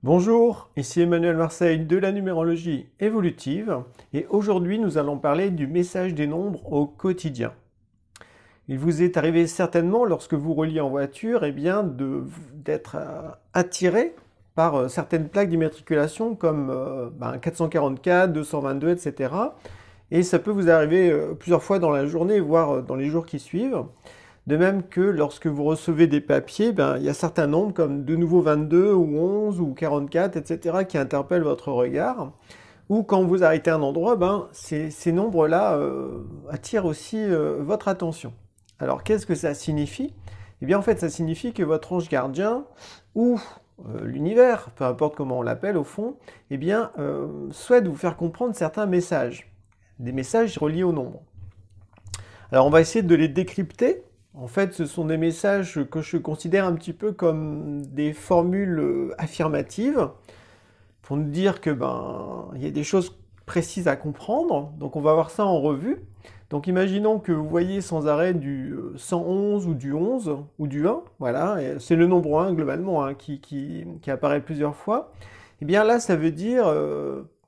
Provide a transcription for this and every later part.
Bonjour, ici Emmanuel Marseille de la numérologie évolutive et aujourd'hui nous allons parler du message des nombres au quotidien. Il vous est arrivé certainement lorsque vous rouliez en voiture d'être attiré par certaines plaques d'immatriculation comme 444, 222, etc. Et ça peut vous arriver plusieurs fois dans la journée, voire dans les jours qui suivent. De même que lorsque vous recevez des papiers, il y a certains nombres comme de nouveau 22 ou 11 ou 44, etc. qui interpellent votre regard. Ou quand vous arrêtez à un endroit, ces nombres-là attirent aussi votre attention. Alors qu'est-ce que ça signifie? Eh bien en fait ça signifie que votre ange gardien ou l'univers, peu importe comment on l'appelle au fond, souhaite vous faire comprendre certains messages. Des messages reliés aux nombres. Alors on va essayer de les décrypter. En fait, ce sont des messages que je considère un petit peu comme des formules affirmatives pour nous dire que il y a des choses précises à comprendre. Donc on va voir ça en revue. Donc imaginons que vous voyez sans arrêt du 111 ou du 11 ou du 1, voilà, c'est le nombre 1 globalement qui apparaît plusieurs fois. Et bien là, ça veut dire,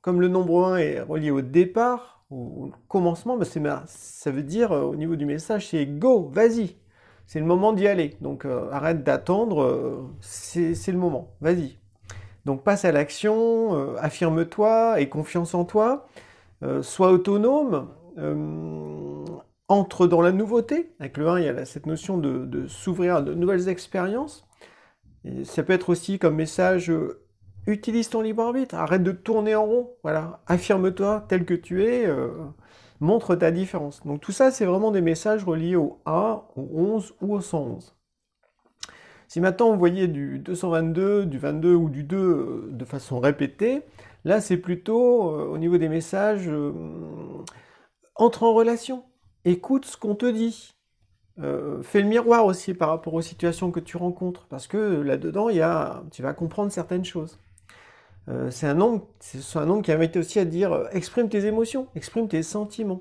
comme le nombre 1 est relié au départ, au commencement, ça veut dire au niveau du message, c'est go, vas-y. C'est le moment d'y aller. Donc arrête d'attendre, c'est le moment, vas-y. Donc passe à l'action, affirme-toi, aie confiance en toi, sois autonome, entre dans la nouveauté. Avec le 1, il y a cette notion de s'ouvrir à de nouvelles expériences. Et ça peut être aussi comme message utilise ton libre arbitre, arrête de tourner en rond, voilà, affirme-toi tel que tu es, montre ta différence. Donc tout ça, c'est vraiment des messages reliés au 1, au 11 ou au 111. Si maintenant vous voyez du 222, du 22 ou du 2 de façon répétée, là c'est plutôt au niveau des messages, entre en relation, écoute ce qu'on te dit. Fais le miroir aussi par rapport aux situations que tu rencontres, parce que là-dedans, tu vas comprendre certaines choses. C'est un nombre qui invite aussi à dire exprime tes émotions, exprime tes sentiments.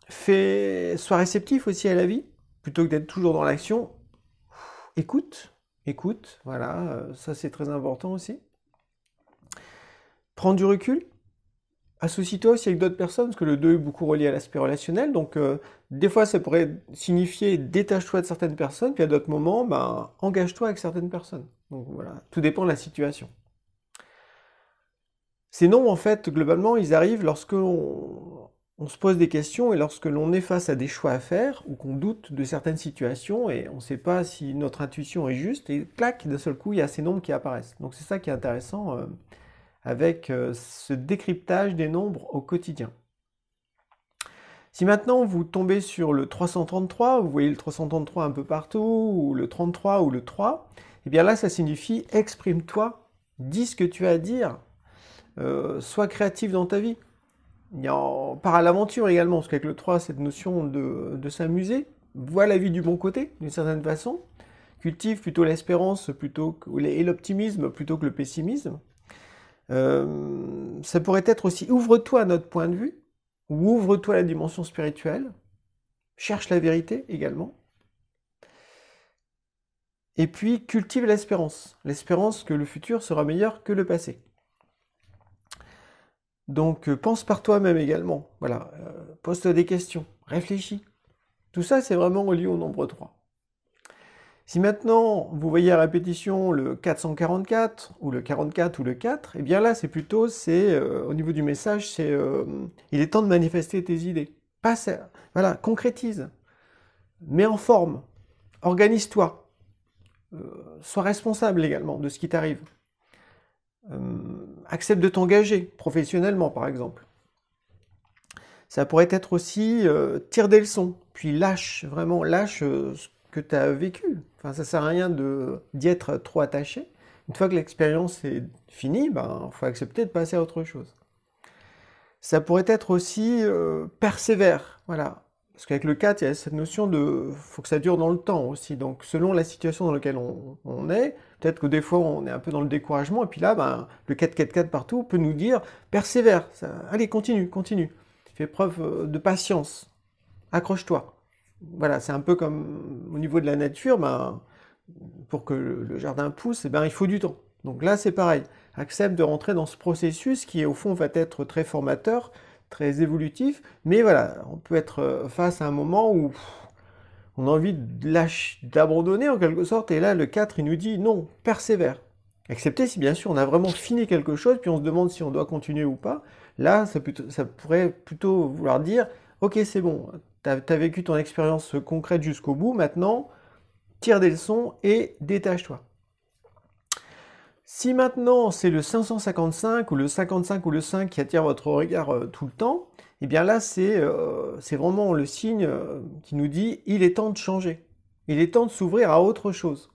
Sois réceptif aussi à la vie, plutôt que d'être toujours dans l'action. Écoute, voilà, ça c'est très important aussi. Prends du recul. Associe-toi aussi avec d'autres personnes, parce que le 2 est beaucoup relié à l'aspect relationnel, donc des fois ça pourrait signifier détache-toi de certaines personnes, puis à d'autres moments, engage-toi avec certaines personnes. Donc voilà, tout dépend de la situation. Ces nombres, en fait, globalement, ils arrivent lorsque on se pose des questions et lorsque l'on est face à des choix à faire, ou qu'on doute de certaines situations, et on ne sait pas si notre intuition est juste, et clac, d'un seul coup, il y a ces nombres qui apparaissent. Donc c'est ça qui est intéressant avec ce décryptage des nombres au quotidien. Si maintenant vous tombez sur le 333, vous voyez le 333 un peu partout, ou le 33 ou le 3, et bien là ça signifie exprime-toi, dis ce que tu as à dire, sois créatif dans ta vie. Pars à l'aventure également, parce qu'avec le 3, cette notion de s'amuser, vois la vie du bon côté, d'une certaine façon, cultive plutôt l'espérance et l'optimisme plutôt que le pessimisme. Ça pourrait être aussi ouvre-toi à notre point de vue, ou ouvre-toi à la dimension spirituelle, cherche la vérité également, et puis cultive l'espérance que le futur sera meilleur que le passé. Donc pense par toi-même également, voilà, pose-toi des questions, réfléchis. Tout ça c'est vraiment relié au nombre 3. Si maintenant vous voyez à répétition le 444 ou le 44 ou le 4, et bien là c'est plutôt, au niveau du message, il est temps de manifester tes idées. Voilà, concrétise, mets en forme, organise-toi, sois responsable également de ce qui t'arrive. Accepte de t'engager professionnellement par exemple. Ça pourrait être aussi tire des leçons, puis lâche ce que tu as vécu. Enfin, ça sert à rien d'y être trop attaché. Une fois que l'expérience est finie, faut accepter de passer à autre chose. Ça pourrait être aussi persévère, voilà. Parce qu'avec le 4, il y a cette notion faut que ça dure dans le temps aussi. Donc selon la situation dans laquelle on est, peut-être que des fois on est un peu dans le découragement, et puis là, le 4-4-4 partout peut nous dire persévère, allez, continue. Fais preuve de patience, accroche-toi. Voilà, c'est un peu comme au niveau de la nature, pour que le jardin pousse, eh ben, il faut du temps. Donc là, c'est pareil. Accepte de rentrer dans ce processus qui, au fond, va être très formateur, très évolutif. Mais voilà, on peut être face à un moment où on a envie d'abandonner en quelque sorte. Et là, le 4, il nous dit non, persévère. Excepté si, bien sûr, on a vraiment fini quelque chose, puis on se demande si on doit continuer ou pas. Là, ça pourrait plutôt vouloir dire, ok, c'est bon, tu as vécu ton expérience concrète jusqu'au bout, maintenant, tire des leçons et détache-toi. Si maintenant c'est le 555 ou le 55 ou le 5 qui attire votre regard tout le temps, eh bien là c'est vraiment le signe qui nous dit il est temps de changer. Il est temps de s'ouvrir à autre chose.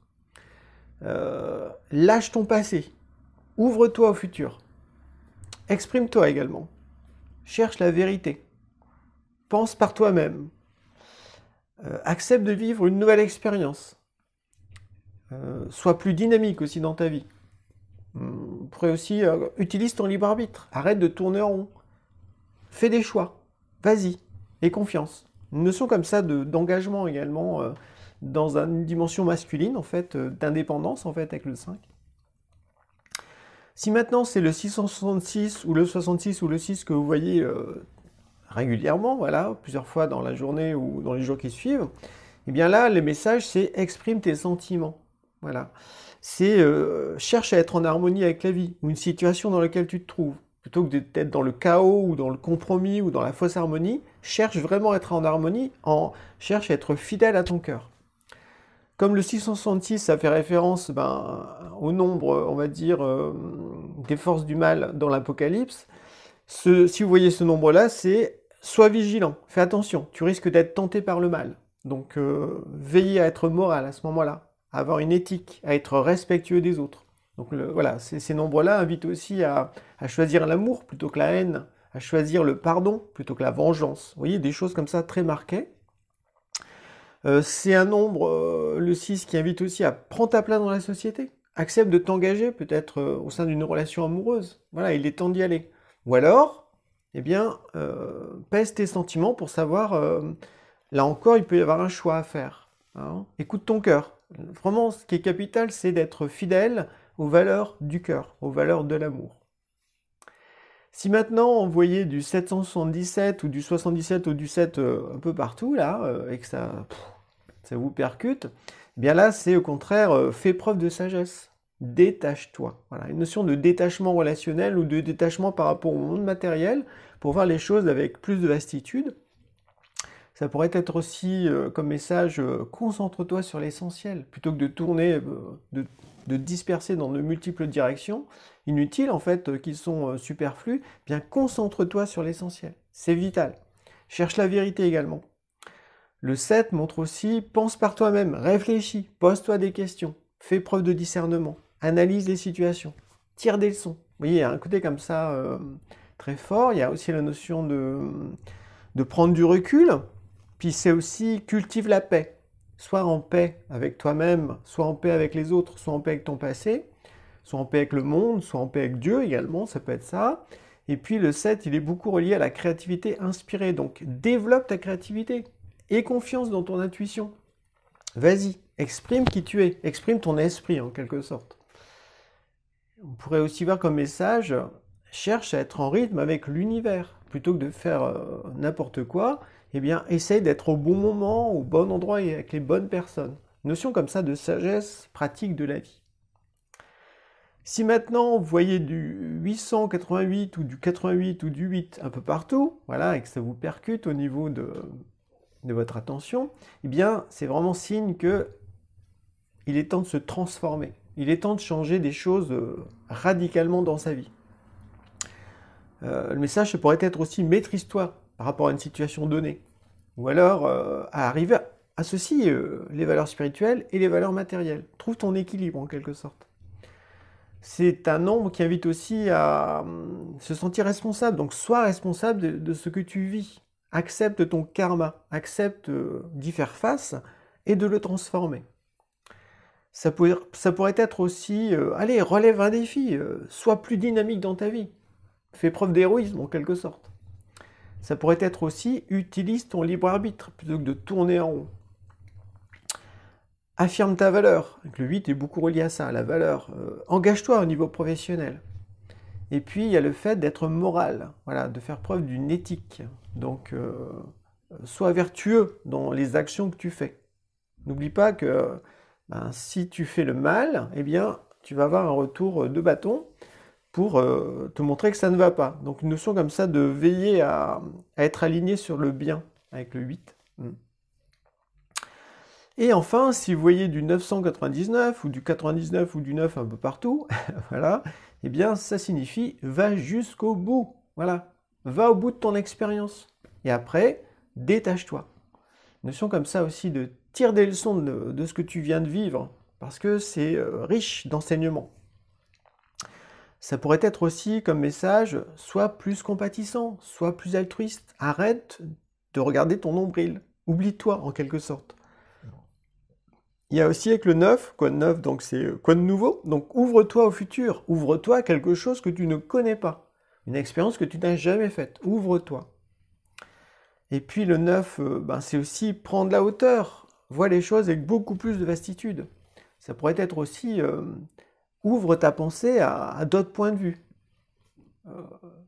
Lâche ton passé. Ouvre-toi au futur. Exprime-toi également. Cherche la vérité. Pense par toi-même. Accepte de vivre une nouvelle expérience. Sois plus dynamique aussi dans ta vie. On pourrait aussi utilise ton libre arbitre. Arrête de tourner en rond. Fais des choix. Vas-y. Aie confiance. Une notion comme ça d'engagement également dans une dimension masculine en fait, d'indépendance en fait avec le 5. Si maintenant c'est le 666 ou le 66 ou le 6 que vous voyez régulièrement, voilà, plusieurs fois dans la journée ou dans les jours qui suivent, et bien là, le message, c'est exprime tes sentiments. Voilà. C'est cherche à être en harmonie avec la vie, ou une situation dans laquelle tu te trouves. Plutôt que d'être dans le chaos, ou dans le compromis, ou dans la fausse harmonie, cherche vraiment à être en harmonie, cherche à être fidèle à ton cœur. Comme le 666, ça fait référence au nombre, on va dire, des forces du mal dans l'Apocalypse, si vous voyez ce nombre-là, c'est sois vigilant, fais attention, tu risques d'être tenté par le mal. Donc veillez à être moral à ce moment-là, à avoir une éthique, à être respectueux des autres. Donc voilà, ces nombres-là invitent aussi à choisir l'amour plutôt que la haine, à choisir le pardon plutôt que la vengeance. Vous voyez, des choses comme ça très marquées. C'est un nombre, le 6, qui invite aussi à prendre ta place dans la société. Accepte de t'engager peut-être au sein d'une relation amoureuse. Voilà, il est temps d'y aller. Ou alors, eh bien, pèse tes sentiments pour savoir, là encore, il peut y avoir un choix à faire. Hein. Écoute ton cœur. Vraiment, ce qui est capital, c'est d'être fidèle aux valeurs du cœur, aux valeurs de l'amour. Si maintenant vous voyez du 777 ou du 77 ou du 7 un peu partout, là, et que ça vous percute, eh bien là, c'est au contraire, fais preuve de sagesse. Détache-toi. Voilà, une notion de détachement relationnel ou de détachement par rapport au monde matériel pour voir les choses avec plus de vastitude. Ça pourrait être aussi comme message, concentre-toi sur l'essentiel, plutôt que de tourner, de disperser dans de multiples directions, inutiles en fait, qui sont superflues, bien concentre-toi sur l'essentiel, c'est vital. Cherche la vérité également. Le 7 montre aussi, pense par toi-même, réfléchis, pose-toi des questions, fais preuve de discernement, analyse les situations, tire des leçons. Vous voyez, il y a un côté comme ça très fort, il y a aussi la notion de prendre du recul, puis c'est aussi cultive la paix. Sois en paix avec toi-même, sois en paix avec les autres, sois en paix avec ton passé, sois en paix avec le monde, sois en paix avec Dieu également, ça peut être ça. Et puis le 7, il est beaucoup relié à la créativité inspirée, donc développe ta créativité, aie confiance dans ton intuition. Vas-y, exprime qui tu es, exprime ton esprit en quelque sorte. On pourrait aussi voir comme message, cherche à être en rythme avec l'univers, plutôt que de faire n'importe quoi, eh bien, essaye d'être au bon moment, au bon endroit et avec les bonnes personnes. Notion comme ça de sagesse pratique de la vie. Si maintenant vous voyez du 888 ou du 88 ou du 8 un peu partout, voilà, et que ça vous percute au niveau de votre attention, eh bien, c'est vraiment signe que il est temps de se transformer. Il est temps de changer des choses radicalement dans sa vie. Le message, ça pourrait être aussi maîtrise-toi par rapport à une situation donnée. Ou alors, à arriver à associer les valeurs spirituelles et les valeurs matérielles. Trouve ton équilibre en quelque sorte. C'est un nombre qui invite aussi à se sentir responsable. Donc, sois responsable de ce que tu vis. Accepte ton karma. Accepte d'y faire face et de le transformer. Ça pourrait être aussi, allez, relève un défi. Sois plus dynamique dans ta vie. Fais preuve d'héroïsme en quelque sorte. Ça pourrait être aussi, utilise ton libre arbitre plutôt que de tourner en rond. affirme ta valeur. Donc, le 8 est beaucoup relié à ça, la valeur. Engage-toi au niveau professionnel. Et puis, il y a le fait d'être moral, voilà, de faire preuve d'une éthique. Donc, sois vertueux dans les actions que tu fais. N'oublie pas que si tu fais le mal, eh bien, tu vas avoir un retour de bâton pour te montrer que ça ne va pas. Donc, une notion comme ça de veiller à être aligné sur le bien avec le 8. Et enfin, si vous voyez du 999 ou du 99 ou du 9 un peu partout, voilà, eh bien ça signifie va jusqu'au bout. Voilà, va au bout de ton expérience. Et après, détache-toi. Notion comme ça aussi de tire des leçons de ce que tu viens de vivre, parce que c'est riche d'enseignements. Ça pourrait être aussi comme message, sois plus compatissant, sois plus altruiste, arrête de regarder ton nombril, oublie-toi en quelque sorte. Il y a aussi avec le 9, quoi de neuf, donc c'est quoi de nouveau? Donc ouvre-toi au futur, ouvre-toi à quelque chose que tu ne connais pas, une expérience que tu n'as jamais faite, ouvre-toi. Et puis le 9, c'est aussi prendre la hauteur, vois les choses avec beaucoup plus de vastitude. Ça pourrait être aussi ouvre ta pensée à d'autres points de vue.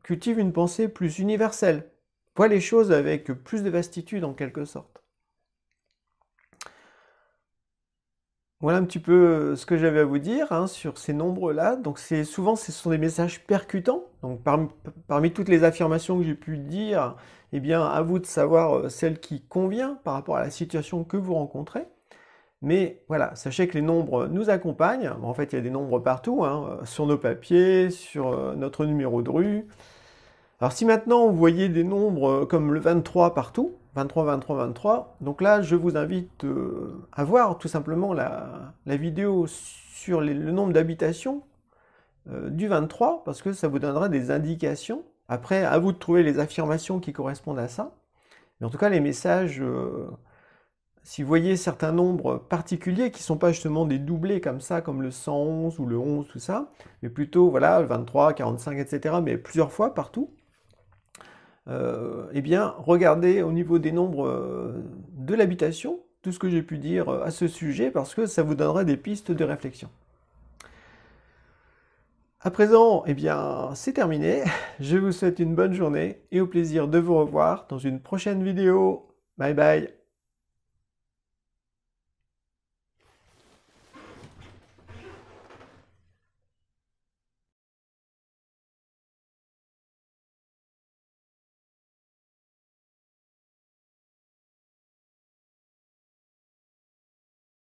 Cultive une pensée plus universelle. Vois les choses avec plus de vastitude en quelque sorte. Voilà un petit peu ce que j'avais à vous dire sur ces nombres-là. Donc souvent ce sont des messages percutants. Donc parmi toutes les affirmations que j'ai pu dire, eh bien à vous de savoir celle qui convient par rapport à la situation que vous rencontrez. Mais voilà, sachez que les nombres nous accompagnent. En fait, il y a des nombres partout, sur nos papiers, sur notre numéro de rue. Alors si maintenant vous voyez des nombres comme le 23 partout, 23, 23, 23, donc là je vous invite à voir tout simplement la vidéo sur le nombre d'habitations du 23, parce que ça vous donnera des indications. Après, à vous de trouver les affirmations qui correspondent à ça. Mais en tout cas, les messages... si vous voyez certains nombres particuliers qui ne sont pas justement des doublés comme ça, comme le 111 ou le 11, tout ça, mais plutôt, voilà, le 23, 45, etc., mais plusieurs fois partout, eh bien, regardez au niveau des nombres de l'habitation, tout ce que j'ai pu dire à ce sujet, parce que ça vous donnera des pistes de réflexion. À présent, eh bien, c'est terminé. Je vous souhaite une bonne journée et au plaisir de vous revoir dans une prochaine vidéo. Bye bye.